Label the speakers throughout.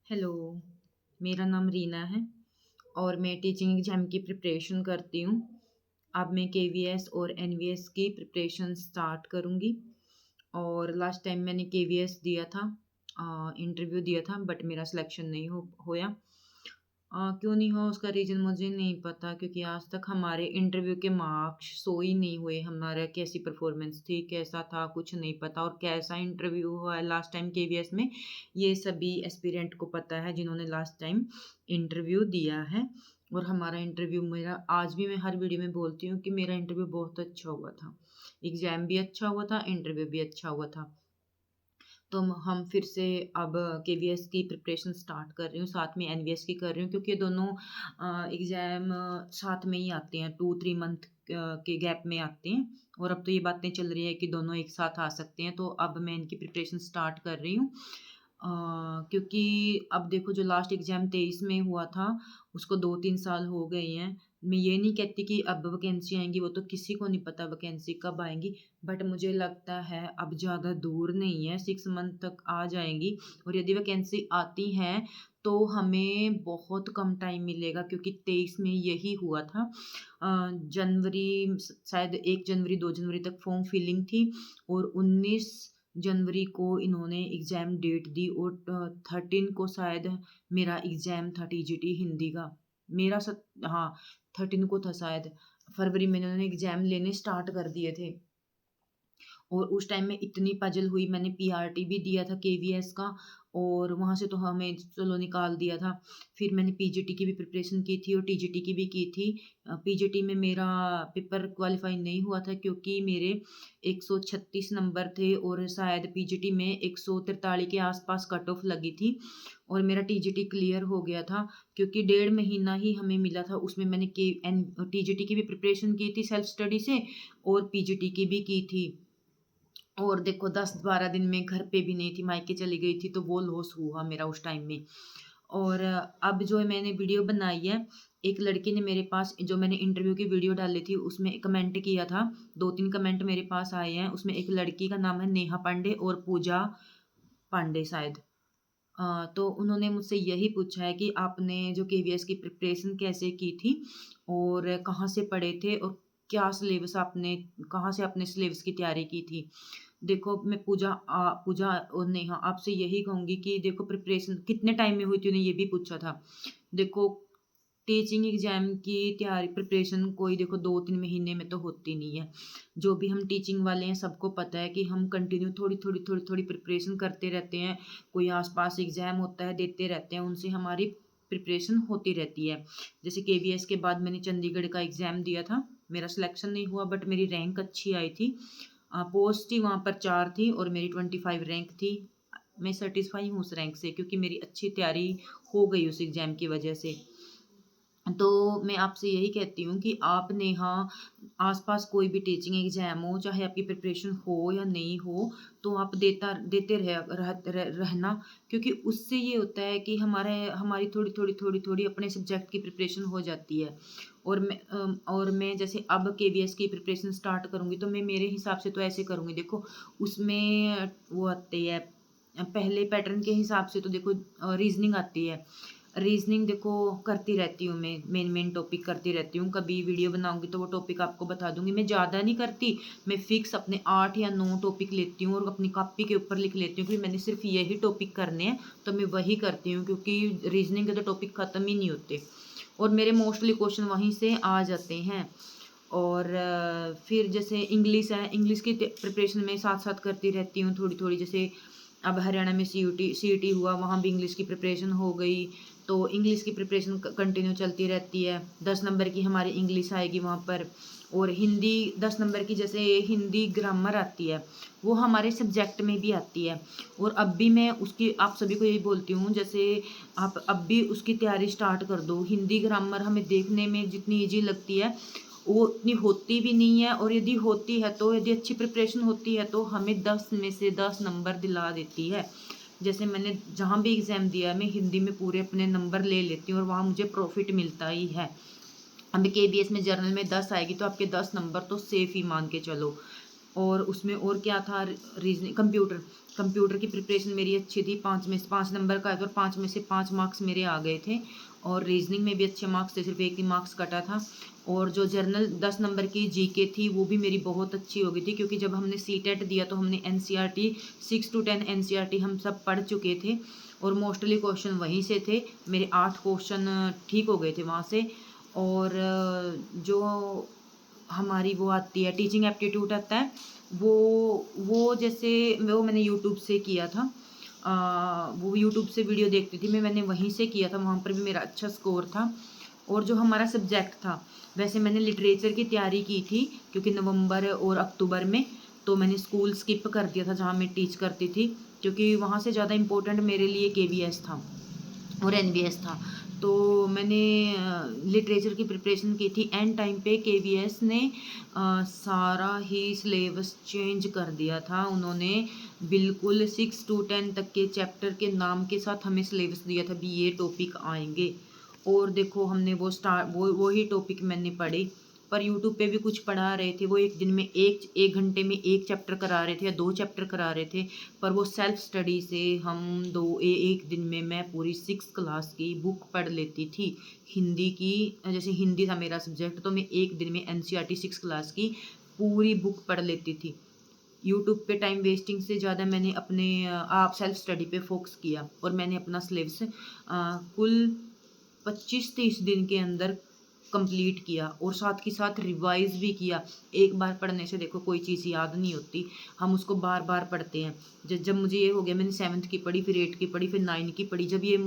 Speaker 1: Hello, मेरा नाम रीना है और मैं टीचिंग एग्ज़ाम की प्रिपरेशन करती हूँ। अब मैं केवीएस और एनवीएस की प्रिपरेशन स्टार्ट करूँगी और लास्ट टाइम मैंने केवीएस दिया था, इंटरव्यू दिया था बट मेरा सिलेक्शन नहीं होया। क्यों नहीं हुआ उसका रीज़न मुझे नहीं पता, क्योंकि आज तक हमारे इंटरव्यू के मार्क्स शो ही नहीं हुए, हमारा कैसी परफॉर्मेंस थी, कैसा था, कुछ नहीं पता और कैसा इंटरव्यू हुआ है लास्ट टाइम केवीएस में, ये सभी एस्पिरेंट को पता है जिन्होंने लास्ट टाइम इंटरव्यू दिया है। और हमारा इंटरव्यू, मेरा आज भी मैं हर वीडियो में बोलती हूँ कि मेरा इंटरव्यू बहुत अच्छा हुआ था। एग्ज़ाम भी अच्छा हुआ था, इंटरव्यू भी अच्छा हुआ था। तो हम फिर से अब केवीएस की प्रिपरेशन स्टार्ट कर रही हूँ, साथ में एनवीएस की कर रही हूँ, क्योंकि ये दोनों एग्ज़ाम साथ में ही आते हैं, 2-3 मंथ के गैप में आते हैं और अब तो ये बातें चल रही है कि दोनों एक साथ आ सकते हैं, तो अब मैं इनकी प्रिपरेशन स्टार्ट कर रही हूँ। क्योंकि अब देखो, जो लास्ट एग्ज़ाम 23 में हुआ था, उसको 2-3 साल हो गए हैं। मैं ये नहीं कहती कि अब वैकेंसी आएँगी, वो तो किसी को नहीं पता वैकेंसी कब आएँगी। बट मुझे लगता है अब ज़्यादा दूर नहीं है, 6 मंथ तक आ जाएँगी और यदि वैकेंसी आती हैं, तो हमें बहुत कम टाइम मिलेगा, क्योंकि 23 में यही हुआ था। जनवरी शायद 1 जनवरी, 2 जनवरी तक फॉर्म फिलिंग थी और 19 जनवरी को इन्होंने एग्ज़ाम डेट दी और 13 को शायद मेरा एग्ज़ाम था टीजीटी हिंदी का। मेरा सत हाँ, 13 को था शायद। फरवरी में इन्होंने एग्ज़ाम लेने स्टार्ट कर दिए थे। और उस टाइम में इतनी पजल हुई, मैंने पीआरटी भी दिया था केवीएस का और वहाँ से तो हमें चलो निकाल दिया था। फिर मैंने पीजीटी की भी प्रिपरेशन की थी और टीजीटी की भी की थी। पीजीटी में मेरा पेपर क्वालीफाई नहीं हुआ था, क्योंकि मेरे 136 नंबर थे और शायद पीजीटी में 143 के आसपास कट ऑफ लगी थी और मेरा टीजीटी क्लियर हो गया था, क्योंकि 1.5 महीना ही हमें मिला था। उसमें मैंने टीजीटी की भी प्रिपरेशन की थी सेल्फ स्टडी से और पीजीटी की भी की थी। और देखो, 10-12 दिन में घर पे भी नहीं थी, मायके चली गई थी, तो वो लॉस हुआ मेरा उस टाइम में। और अब जो मैंने वीडियो बनाई है, एक लड़की ने मेरे पास, जो मैंने इंटरव्यू की वीडियो डाली थी उसमें कमेंट किया था, 2-3 कमेंट मेरे पास आए हैं। उसमें एक लड़की का नाम है नेहा पांडे और पूजा पांडे शायद। तो उन्होंने मुझसे यही पूछा है कि आपने जो केवीएस की प्रिपरेशन कैसे की थी और कहाँ से पढ़े थे और क्या सिलेबस आपने, कहाँ से आपने सिलेबस की तैयारी की थी। देखो, मैं पूजा और नेहा आपसे यही कहूँगी कि देखो, प्रिपरेशन कितने टाइम में हुई थी, उन्हें ये भी पूछा था। देखो, टीचिंग एग्ज़ाम की तैयारी प्रिपरेशन कोई देखो 2-3 महीने में तो होती नहीं है। जो भी हम टीचिंग वाले हैं सबको पता है कि हम कंटिन्यू थोड़ी प्रिपरेशन करते रहते हैं। कोई आस-पास एग्ज़ाम होता है, देते रहते हैं, उनसे हमारी प्रिपरेशन होती रहती है। जैसे केवीएस के बाद मैंने चंडीगढ़ का एग्ज़ाम दिया था, मेरा सिलेक्शन नहीं हुआ बट मेरी रैंक अच्छी आई थी। पोस्ट ही वहाँ पर 4 थी और मेरी 25 रैंक थी। मैं सैटिस्फाई हूँ उस रैंक से, क्योंकि मेरी अच्छी तैयारी हो गई उस एग्ज़ाम की वजह से। तो मैं आपसे यही कहती हूँ कि आप नेहा, आस-पास कोई भी टीचिंग एग्ज़ाम हो, चाहे आपकी प्रिपरेशन हो या नहीं हो, तो आप देते रहना, क्योंकि उससे ये होता है कि हमारी थोड़ी अपने सब्जेक्ट की प्रिपरेशन हो जाती है। और मैं जैसे अब केवीएस की प्रिपरेशन स्टार्ट करूँगी, तो मैं मेरे हिसाब से तो ऐसे करूँगी। देखो, उसमें वो आती है, पहले पैटर्न के हिसाब से तो देखो, रीज़निंग आती है। रीज़निंग देखो करती रहती हूँ मैं, मेन टॉपिक करती रहती हूँ। कभी वीडियो बनाऊँगी तो वो टॉपिक आपको बता दूँगी। मैं ज़्यादा नहीं करती, मैं फ़िक्स अपने 8 या 9 टॉपिक लेती हूँ और अपनी कॉपी के ऊपर लिख लेती हूँ कि मैंने सिर्फ़ यही टॉपिक करने हैं, तो मैं वही करती हूँ, क्योंकि रीज़निंग के तो टॉपिक ख़त्म ही नहीं होते और मेरे मोस्टली क्वेश्चन वहीं से आ जाते हैं। और फिर जैसे इंग्लिश है, इंग्लिश की प्रिपरेशन मैं साथ-साथ करती रहती हूँ थोड़ी-थोड़ी। जैसे अब हरियाणा में सीईटी हुआ, वहाँ भी इंग्लिश की प्रिपरेशन हो गई, तो इंग्लिश की प्रिपरेशन कंटिन्यू चलती रहती है। 10 नंबर की हमारी इंग्लिश आएगी वहाँ पर और हिंदी 10 नंबर की, जैसे हिंदी ग्रामर आती है, वो हमारे सब्जेक्ट में भी आती है और अब भी मैं उसकी आप सभी को यही बोलती हूँ, जैसे आप अब भी उसकी तैयारी स्टार्ट कर दो। हिंदी ग्रामर हमें देखने में जितनी ईज़ी लगती है, वो उतनी होती भी नहीं है और यदि होती है, तो यदि अच्छी प्रिपरेशन होती है, तो हमें 10 में से 10 नंबर दिला देती है। जैसे मैंने जहाँ भी एग्ज़ाम दिया है, मैं हिंदी में पूरे अपने नंबर ले लेती हूँ और वहाँ मुझे प्रॉफ़िट मिलता ही है। अब केबीएस में जर्नल में 10 आएगी, तो आपके 10 नंबर तो सेफ़ ही मान के चलो। और उसमें और क्या था, रीजनिंग, कंप्यूटर की प्रिपरेशन मेरी अच्छी थी, 5 में से 5 नंबर का है, तो 5 में से 5 मार्क्स मेरे आ गए थे। और रीजनिंग में भी अच्छे मार्क्स थे, सिर्फ एक ही मार्क्स कटा था। और जो जर्नल 10 नंबर की जीके थी वो भी मेरी बहुत अच्छी हो गई थी, क्योंकि जब हमने सीटेट दिया तो हमने एनसीईआरटी 6 to 10 एनसीईआरटी हम सब पढ़ चुके थे, और मोस्टली क्वेश्चन वहीं से थे। मेरे 8 क्वेश्चन ठीक हो गए थे वहाँ से। और जो हमारी वो आती है टीचिंग एप्टीट्यूड आता है, वो जैसे वो मैंने यूट्यूब से किया था। वो यूट्यूब से वीडियो देखती थी मैंने वहीं से किया था, वहाँ पर भी मेरा अच्छा स्कोर था। और जो हमारा सब्जेक्ट था, वैसे मैंने लिटरेचर की तैयारी की थी, क्योंकि नवंबर और अक्टूबर में, तो मैंने स्कूल स्किप कर दिया था जहाँ मैं टीच करती थी, क्योंकि वहाँ से ज़्यादा इम्पोर्टेंट मेरे लिए केवीएस था और एनवीएस था। तो मैंने लिटरेचर की प्रिपरेशन की थी। एंड टाइम पे केवीएस ने सारा ही सिलेबस चेंज कर दिया था। उन्होंने बिल्कुल 6 to 10 तक के चैप्टर के नाम के साथ हमें सिलेबस दिया था भी ये टॉपिक आएंगे। और देखो हमने वही टॉपिक मैंने पढ़े। पर यूट्यूब पे भी कुछ पढ़ा रहे थे, वो एक दिन में एक घंटे में एक चैप्टर करा रहे थे या 2 चैप्टर करा रहे थे। पर वो सेल्फ स्टडी से हम एक दिन में मैं पूरी 6 क्लास की बुक पढ़ लेती थी हिंदी की। जैसे हिंदी था मेरा सब्जेक्ट, तो मैं एक दिन में एनसीईआरटी 6 क्लास की पूरी बुक पढ़ लेती थी। यूट्यूब पे टाइम वेस्टिंग से ज़्यादा मैंने अपने आप सेल्फ स्टडी पे फोकस किया, और मैंने अपना सिलेबस कुल 25-30 दिन के अंदर कंप्लीट किया, और साथ के साथ रिवाइज भी किया। एक बार पढ़ने से देखो कोई चीज़ याद नहीं होती, हम उसको बार बार पढ़ते हैं। जब मुझे ये हो गया, मैंने 7th की पढ़ी, फिर 8 की पढ़ी, फिर 9 की पढ़ी, जब ये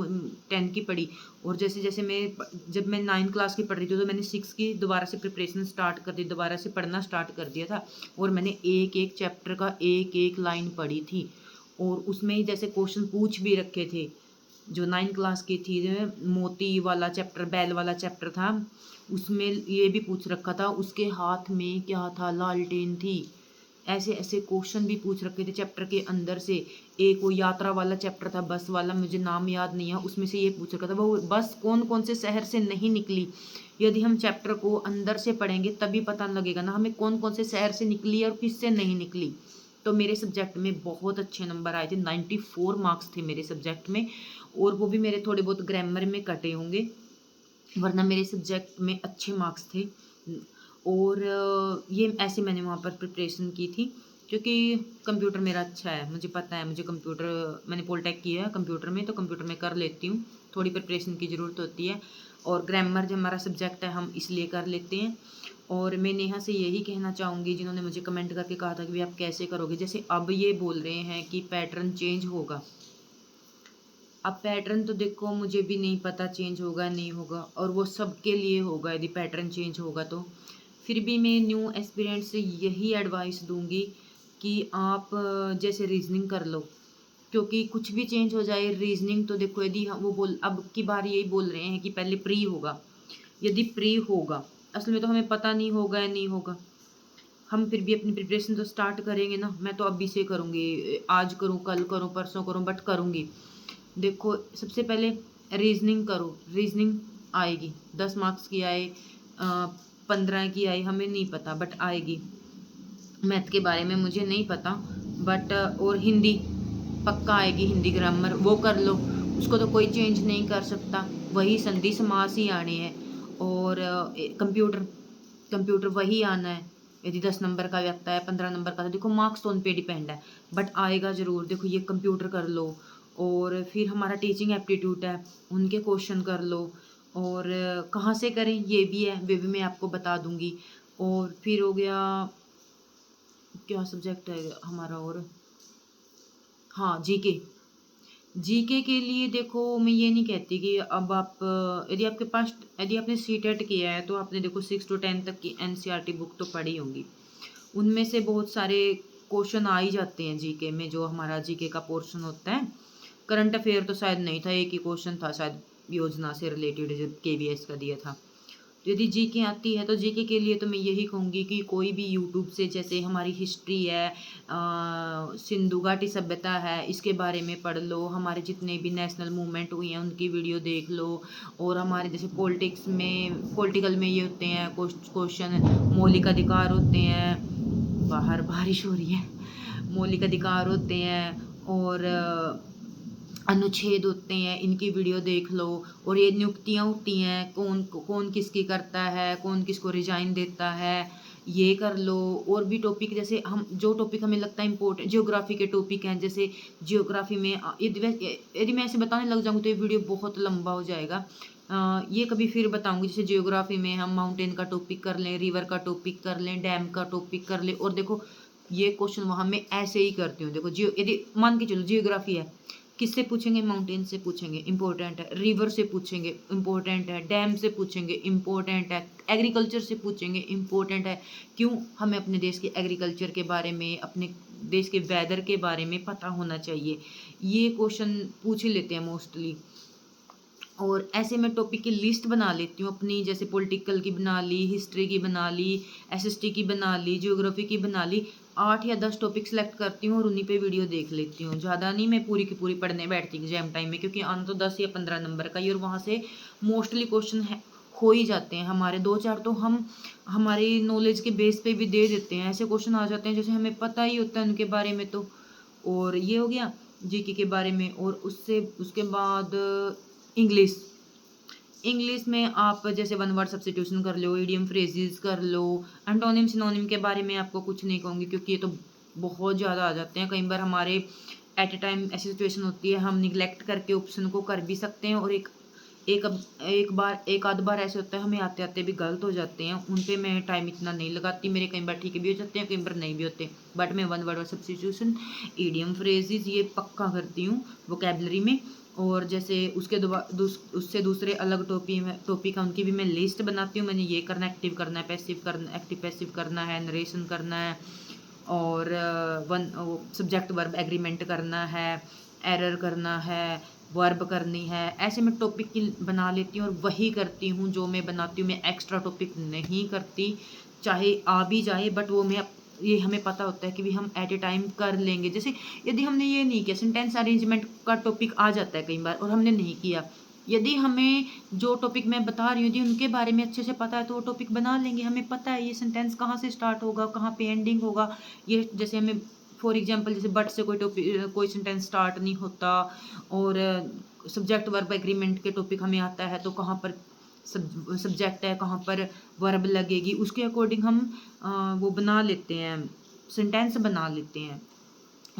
Speaker 1: 10 की पढ़ी, और जैसे जैसे जब मैं 9 क्लास की पढ़ रही थी, तो मैंने 6 की दोबारा से प्रिपरेशन स्टार्ट कर दी, दोबारा से पढ़ना स्टार्ट कर दिया था। और मैंने एक एक चैप्टर का एक एक लाइन पढ़ी थी, और उसमें ही जैसे क्वेश्चन पूछ भी रखे थे। जो 9 क्लास की थी, मोती वाला चैप्टर, बैल वाला चैप्टर था, उसमें ये भी पूछ रखा था, उसके हाथ में क्या था, लालटेन थी। ऐसे ऐसे क्वेश्चन भी पूछ रखे थे चैप्टर के अंदर से। एक वो यात्रा वाला चैप्टर था, बस वाला, मुझे नाम याद नहीं है, उसमें से ये पूछ रखा था वो बस कौन कौन से शहर से नहीं निकली। यदि हम चैप्टर को अंदर से पढ़ेंगे तभी पता लगेगा ना हमें कौन कौन से शहर से निकली और किससे नहीं निकली। तो मेरे सब्जेक्ट में बहुत अच्छे नंबर आए थे, 94 मार्क्स थे मेरे सब्जेक्ट में। और वो भी मेरे थोड़े बहुत ग्रामर में कटे होंगे, वरना मेरे सब्जेक्ट में अच्छे मार्क्स थे। और ये ऐसे मैंने वहाँ पर प्रिपरेशन की थी, क्योंकि कंप्यूटर मेरा अच्छा है, मुझे पता है, मुझे कंप्यूटर, मैंने पॉलिटेक किया है कंप्यूटर में, तो कंप्यूटर में कर लेती हूँ। थोड़ी प्रिपरेशन की ज़रूरत होती है, और ग्रामर जो हमारा सब्जेक्ट है हम इसलिए कर लेते हैं। और मैं नेहा से यही कहना चाहूँगी, जिन्होंने मुझे कमेंट करके कहा था कि भाई आप कैसे करोगे, जैसे अब ये बोल रहे हैं कि पैटर्न चेंज होगा। अब पैटर्न तो देखो मुझे भी नहीं पता चेंज होगा नहीं होगा, और वो सबके लिए होगा यदि पैटर्न चेंज होगा तो। फिर भी मैं न्यू एस्पिरेंट से यही एडवाइस दूंगी कि आप जैसे रीजनिंग कर लो, क्योंकि कुछ भी चेंज हो जाए, रीजनिंग तो देखो, यदि वो बोल अब की बार यही बोल रहे हैं कि पहले प्री होगा, यदि प्री होगा, असल में तो हमें पता नहीं होगा या नहीं होगा। हम फिर भी अपनी प्रिपरेशन तो स्टार्ट करेंगे ना, मैं तो अभी से करूँगी, आज करूँ, कल करूँ, परसों करूँ, बट करूँगी। देखो सबसे पहले रीजनिंग करो, रीजनिंग आएगी, 10 मार्क्स की आए, 15 की आए, हमें नहीं पता, बट आएगी। मैथ के बारे में मुझे नहीं पता, बट और हिंदी पक्का आएगी, हिंदी ग्रामर वो कर लो, उसको तो कोई चेंज नहीं कर सकता, वही संधि समास ही आने हैं। और कंप्यूटर कंप्यूटर वही आना है, यदि 10 नंबर का भी आता है, 15 नंबर का, तो देखो मार्क्स तो उन पे डिपेंड है, बट आएगा ज़रूर। देखो ये कंप्यूटर कर लो, और फिर हमारा टीचिंग एप्टीट्यूड है, उनके क्वेश्चन कर लो। और कहाँ से करें ये भी है, वे भी मैं आपको बता दूंगी। और फिर हो गया, क्या सब्जेक्ट है हमारा, और हाँ जीके। जीके के लिए देखो मैं ये नहीं कहती कि अब आप यदि आपने सीटेट किया है तो आपने देखो 6 to 10 तक की एनसीईआरटी बुक तो पढ़ी होंगी, उनमें से बहुत सारे क्वेश्चन आ ही जाते हैं जीके में, जो हमारा जीके का पोर्शन होता है। करंट अफेयर तो शायद नहीं था, एक ही क्वेश्चन था शायद योजना से रिलेटेड जो केवीएस का दिया था। तो यदि जीके आती है तो जीके के लिए तो मैं यही कहूँगी कि कोई भी यूट्यूब से, जैसे हमारी हिस्ट्री है, सिंधु घाटी सभ्यता है, इसके बारे में पढ़ लो, हमारे जितने भी नेशनल मूवमेंट हुई हैं उनकी वीडियो देख लो। और हमारे जैसे पॉलिटिक्स में, पॉलिटिकल में ये होते हैं क्वेश्चन, मौलिक अधिकार होते हैं, बाहर बारिश हो रही है। मौलिक अधिकार होते हैं और अनुच्छेद होते हैं, इनकी वीडियो देख लो। और ये नियुक्तियाँ होती हैं, कौन कौन किसकी करता है, कौन किसको रिजाइन देता है, ये कर लो। और भी टॉपिक जैसे हम जो टॉपिक हमें लगता है इम्पोर्टेंट, जियोग्राफी के टॉपिक हैं, जैसे जियोग्राफी में यदि मैं ऐसे बताने लग जाऊँ तो ये वीडियो बहुत लंबा हो जाएगा। ये कभी फिर बताऊंगी। जैसे जियोग्राफी में हम माउंटेन का टॉपिक कर लें, रिवर का टॉपिक कर लें, डैम का टॉपिक कर लें। और देखो ये क्वेश्चन वहाँ मैं ऐसे ही करती हूँ। देखो जियो, यदि मान के चलो जियोग्राफी है, किससे पूछेंगे, माउंटेन से पूछेंगे, इंपॉर्टेंट है। रिवर से पूछेंगे, इंपॉर्टेंट है। डैम से पूछेंगे, इंपॉर्टेंट है। एग्रीकल्चर से पूछेंगे, इंपॉर्टेंट है। क्यों? हमें अपने देश के एग्रीकल्चर के बारे में, अपने देश के वेदर के बारे में पता होना चाहिए। ये क्वेश्चन पूछ ही लेते हैं मोस्टली। और ऐसे मैं टॉपिक की लिस्ट बना लेती हूँ अपनी, जैसे पॉलिटिकल की बना ली, हिस्ट्री की बना ली, एसएसटी की बना ली, ज्योग्राफी की बना ली। 8 या 10 टॉपिक सेलेक्ट करती हूँ और उन्हीं पे वीडियो देख लेती हूँ। ज़्यादा नहीं मैं पूरी की पूरी पढ़ने बैठती एग्जाम टाइम में, क्योंकि आना तो 10 या 15 नंबर का ही, और वहाँ से मोस्टली क्वेश्चन है हो ही जाते हैं हमारे। 2-4 तो हम हमारी नॉलेज के बेस पे भी दे देते हैं। ऐसे क्वेश्चन आ जाते हैं जैसे हमें पता ही होता है उनके बारे में। तो और ये हो गया जीके के बारे में। और उसके बाद इंग्लिश। इंग्लिश में आप जैसे वन वर्ड सब्स्टिट्यूशन कर लो, इडियम फ्रेजेस कर लो। एंटोनिम सिनोनिम के बारे में आपको कुछ नहीं कहूँगी, क्योंकि ये तो बहुत ज़्यादा आ जाते हैं। कई बार हमारे एट ए टाइम ऐसी सिचुएशन होती है, हम निगलेक्ट करके ऑप्शन को कर भी सकते हैं। और एक आध बार ऐसे होता है हमें आते आते भी गलत हो जाते हैं। उन पे मैं टाइम इतना नहीं लगाती। मेरे कई बार ठीक भी हो जाते हैं, कई बार नहीं भी होते। बट मैं one word substitution, idiom phrases ये पक्का करती हूँ वोकेबलरी में। और जैसे उससे दूसरे अलग टॉपिक है, उनकी भी मैं लिस्ट बनाती हूँ। मैंने ये करना, एक्टिव करना है, पैसिव करना, एक्टिव पैसिव करना है, नरेशन करना है, और सब्जेक्ट वर्ब एग्रीमेंट करना है, एरर करना है, वर्ब करनी है। ऐसे मैं टॉपिक की बना लेती हूँ और वही करती हूँ जो मैं बनाती हूँ। मैं एक्स्ट्रा टॉपिक नहीं करती, चाहे आ भी जाए, बट वो मैं ये हमें पता होता है कि भी हम एट ए टाइम कर लेंगे। जैसे यदि हमने ये नहीं किया, सेंटेंस अरेंजमेंट का टॉपिक आ जाता है कई बार और हमने नहीं किया। यदि हमें जो टॉपिक मैं बता रही हूँ यदि उनके बारे में अच्छे से पता है तो वो टॉपिक बना लेंगे। हमें पता है ये सेंटेंस कहाँ से स्टार्ट होगा, कहाँ पे एंडिंग होगा। ये जैसे हमें फॉर एग्जांपल जैसे बट से कोई सेंटेंस स्टार्ट नहीं होता। और सब्जेक्ट वर्ब एग्रीमेंट के टॉपिक हमें आता है तो कहाँ पर सब्जेक्ट है, कहाँ पर वर्ब लगेगी, उसके अकॉर्डिंग हम वो बना लेते हैं, सेंटेंस बना लेते हैं।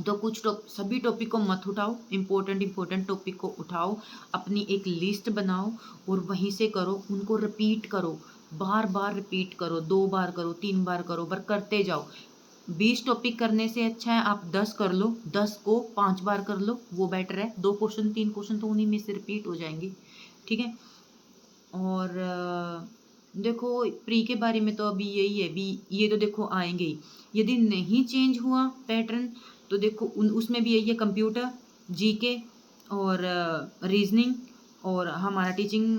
Speaker 1: तो सभी टॉपिक को मत उठाओ, इम्पोर्टेंट टॉपिक को उठाओ, अपनी एक लिस्ट बनाओ और वहीं से करो। उनको रिपीट करो, बार बार रिपीट करो, 2 बार करो, 3 बार करो, पर करते जाओ। 20 टॉपिक करने से अच्छा है आप 10 कर लो, 10 को 5 बार कर लो, वो बेटर है। 2 क्वेश्चन 3 क्वेश्चन तो उन्हीं में से रिपीट हो जाएंगे, ठीक है। और देखो प्री के बारे में तो अभी यही है, भी ये तो देखो आएंगे ही। यदि नहीं चेंज हुआ पैटर्न तो देखो उसमें भी यही है, कंप्यूटर, जीके और रीजनिंग और हमारा टीचिंग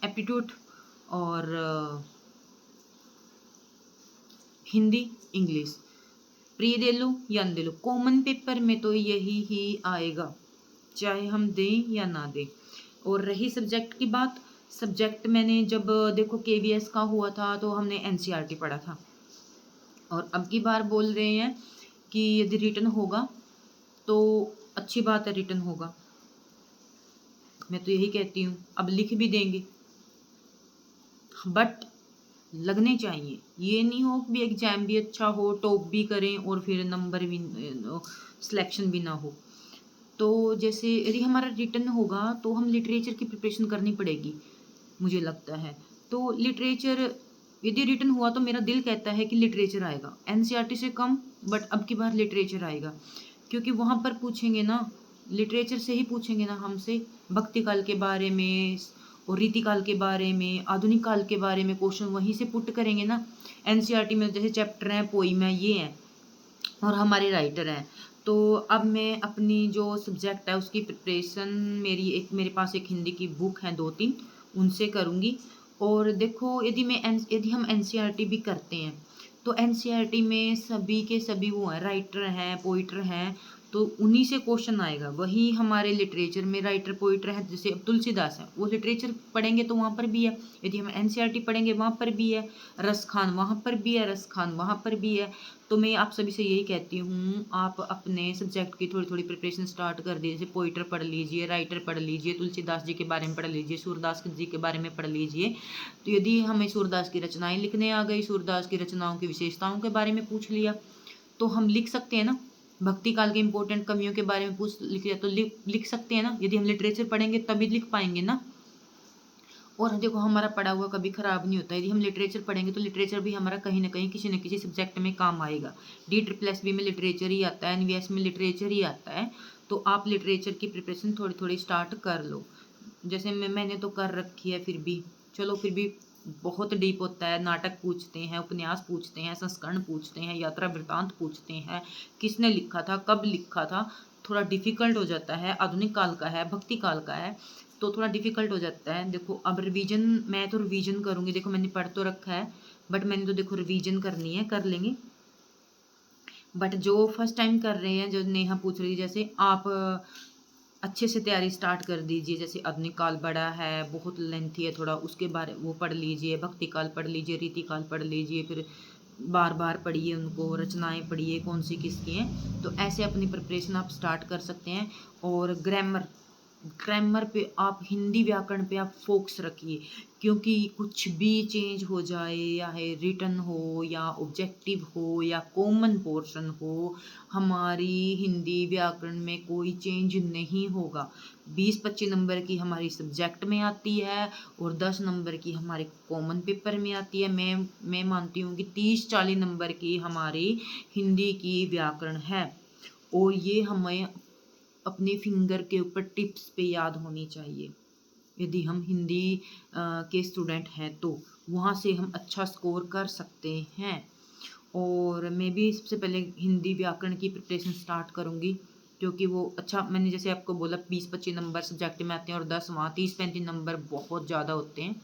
Speaker 1: एप्टीट्यूड और हिंदी, इंग्लिश। प्री दे लो या न दे लो, कॉमन पेपर में तो यही ही आएगा, चाहे हम दें या ना दें। और रही सब्जेक्ट की बात, सब्जेक्ट मैंने जब देखो केवीएस का हुआ था तो हमने एनसीईआरटी पढ़ा था। और अब की बार बोल रहे हैं कि यदि रिटन होगा तो अच्छी बात है, रिटन होगा। मैं तो यही कहती हूँ, अब लिख भी देंगे बट लगने चाहिए। ये नहीं हो कि एग्जाम भी अच्छा हो, टॉप भी करें और फिर नंबर भी सिलेक्शन भी ना हो। तो जैसे यदि हमारा रिटन होगा तो हम लिटरेचर की प्रिपरेशन करनी पड़ेगी मुझे लगता है। तो लिटरेचर यदि रिटन हुआ तो मेरा दिल कहता है कि लिटरेचर आएगा, एनसीईआरटी से कम, बट अब की बार लिटरेचर आएगा। क्योंकि वहाँ पर पूछेंगे ना, लिटरेचर से ही पूछेंगे ना हमसे भक्ति काल के बारे में और रीतिकाल के बारे में, आधुनिक काल के बारे में क्वेश्चन वहीं से पुट करेंगे ना। एनसीईआरटी में जैसे चैप्टर हैं, पोइम है, ये हैं और हमारे राइटर हैं। तो अब मैं अपनी जो सब्जेक्ट है उसकी प्रिपरेशन, मेरे पास एक हिंदी की बुक है 2-3, उनसे करूँगी। और देखो यदि हम एनसीईआरटी भी करते हैं तो एनसीईआरटी में सभी के सभी वो हैं, राइटर हैं, पोइटर हैं, तो उन्हीं से क्वेश्चन आएगा। वही हमारे लिटरेचर में राइटर पोइटर है, जैसे अब तुलसीदास है, वो लिटरेचर पढ़ेंगे तो वहाँ पर भी है। यदि हम एनसीईआरटी पढ़ेंगे वहाँ पर भी है। रस खान वहाँ पर भी है, रस खान वहाँ पर भी है। तो मैं आप सभी से यही कहती हूँ, आप अपने सब्जेक्ट की थोड़ी थोड़ी प्रिपरेशन स्टार्ट कर दीजिए। जैसे पोइटर पढ़ लीजिए, राइटर पढ़ लीजिए, तुलसीदास जी के बारे में पढ़ लीजिए, सूरदास जी के बारे में पढ़ लीजिए। तो यदि हमें सूरदास की रचनाएं लिखने आ गई, सूरदास की रचनाओं की विशेषताओं के बारे में पूछ लिया, तो हम लिख सकते हैं ना। भक्ति काल के इंपॉर्टेंट कवियों के बारे में पूछ लिख लिया तो लिख सकते हैं ना। यदि हम लिटरेचर पढ़ेंगे तभी लिख पाएंगे ना। और देखो हमारा पढ़ा हुआ कभी खराब नहीं होता। यदि हम लिटरेचर पढ़ेंगे तो लिटरेचर भी हमारा कहीं ना कहीं किसी न किसी सब्जेक्ट में काम आएगा। DSSS में लिटरेचर ही आता है, NVS में लिटरेचर ही आता है। तो आप लिटरेचर की प्रिपरेशन थोड़ी थोड़ी स्टार्ट कर लो। जैसे मैंने तो कर रखी है, फिर भी चलो, फिर भी बहुत डीप होता है। नाटक पूछते हैं, उपन्यास पूछते हैं, संस्करण पूछते हैं, यात्रा वृत्तांत पूछते हैं, किसने लिखा था, कब लिखा था, थोड़ा डिफिकल्ट हो जाता है। आधुनिक काल का है, भक्ति काल का है, तो थोड़ा डिफिकल्ट हो जाता है। देखो अब रिवीजन, मैं तो रिवीजन करूंगी। देखो मैंने पढ़ तो रखा है, बट मैंने तो देखो रिवीजन करनी है, कर लेंगे। बट जो फर्स्ट टाइम कर रहे हैं, जो नेहा पूछ रही है, जैसे आप अच्छे से तैयारी स्टार्ट कर दीजिए। जैसे आधुनिक काल बड़ा है, बहुत लेंथी है थोड़ा, उसके बारे वो पढ़ लीजिए। भक्ति काल पढ़ लीजिए, रीति काल पढ़ लीजिए, फिर बार बार पढ़िए उनको, रचनाएं पढ़िए कौन सी किसकी हैं। तो ऐसे अपनी प्रिपरेशन आप स्टार्ट कर सकते हैं। और ग्रामर, ग्रामर पे आप, हिंदी व्याकरण पे आप फोकस रखिए, क्योंकि कुछ भी चेंज हो जाए, या है रिटन हो या ऑब्जेक्टिव हो या कॉमन पोर्शन हो, हमारी हिंदी व्याकरण में कोई चेंज नहीं होगा। 20-25 नंबर की हमारी सब्जेक्ट में आती है और 10 नंबर की हमारे कॉमन पेपर में आती है। मैं मानती हूँ कि 30-40 नंबर की हमारी हिंदी की व्याकरण है। और ये हमें अपने फिंगर के ऊपर टिप्स पे याद होनी चाहिए। यदि हम हिंदी के स्टूडेंट हैं तो वहाँ से हम अच्छा स्कोर कर सकते हैं। और मैं भी सबसे पहले हिंदी व्याकरण की प्रिपरेशन स्टार्ट करूँगी, क्योंकि वो अच्छा, मैंने जैसे आपको बोला 20-25 नंबर सब्जेक्ट में आते हैं और 10 वहाँ, 30-35 नंबर बहुत ज़्यादा होते हैं।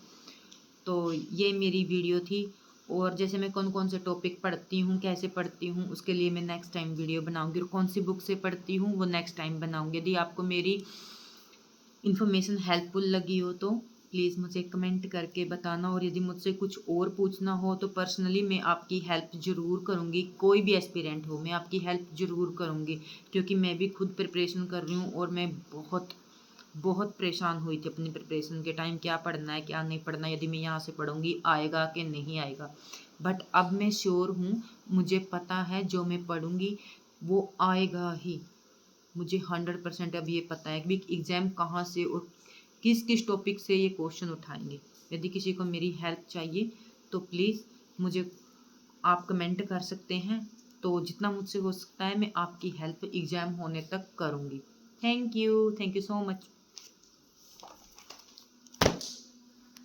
Speaker 1: तो ये मेरी वीडियो थी। और जैसे मैं कौन कौन से टॉपिक पढ़ती हूँ, कैसे पढ़ती हूँ, उसके लिए मैं नेक्स्ट टाइम वीडियो बनाऊंगी। और कौन सी बुक से पढ़ती हूँ वो नेक्स्ट टाइम बनाऊंगी। यदि आपको मेरी इन्फॉर्मेशन हेल्पफुल लगी हो तो प्लीज़ मुझे कमेंट करके बताना। और यदि मुझसे कुछ और पूछना हो तो पर्सनली मैं आपकी हेल्प ज़रूर करूँगी। कोई भी एस्पिरेंट हो, मैं आपकी हेल्प ज़रूर करूँगी, क्योंकि मैं भी खुद प्रिपरेशन कर रही हूँ और मैं बहुत बहुत परेशान हुई थी अपनी प्रिपरेशन के टाइम, क्या पढ़ना है क्या नहीं पढ़ना, यदि मैं यहाँ से पढ़ूंगी आएगा कि नहीं आएगा। बट अब मैं श्योर हूँ, मुझे पता है जो मैं पढ़ूंगी वो आएगा ही। मुझे 100% अब ये पता है कि एग्ज़ाम कहाँ से और किस किस टॉपिक से ये क्वेश्चन उठाएंगे। यदि किसी को मेरी हेल्प चाहिए तो प्लीज़ मुझे आप कमेंट कर सकते हैं। तो जितना मुझसे हो सकता है मैं आपकी हेल्प एग्ज़ाम होने तक करूँगी। Thank you so much.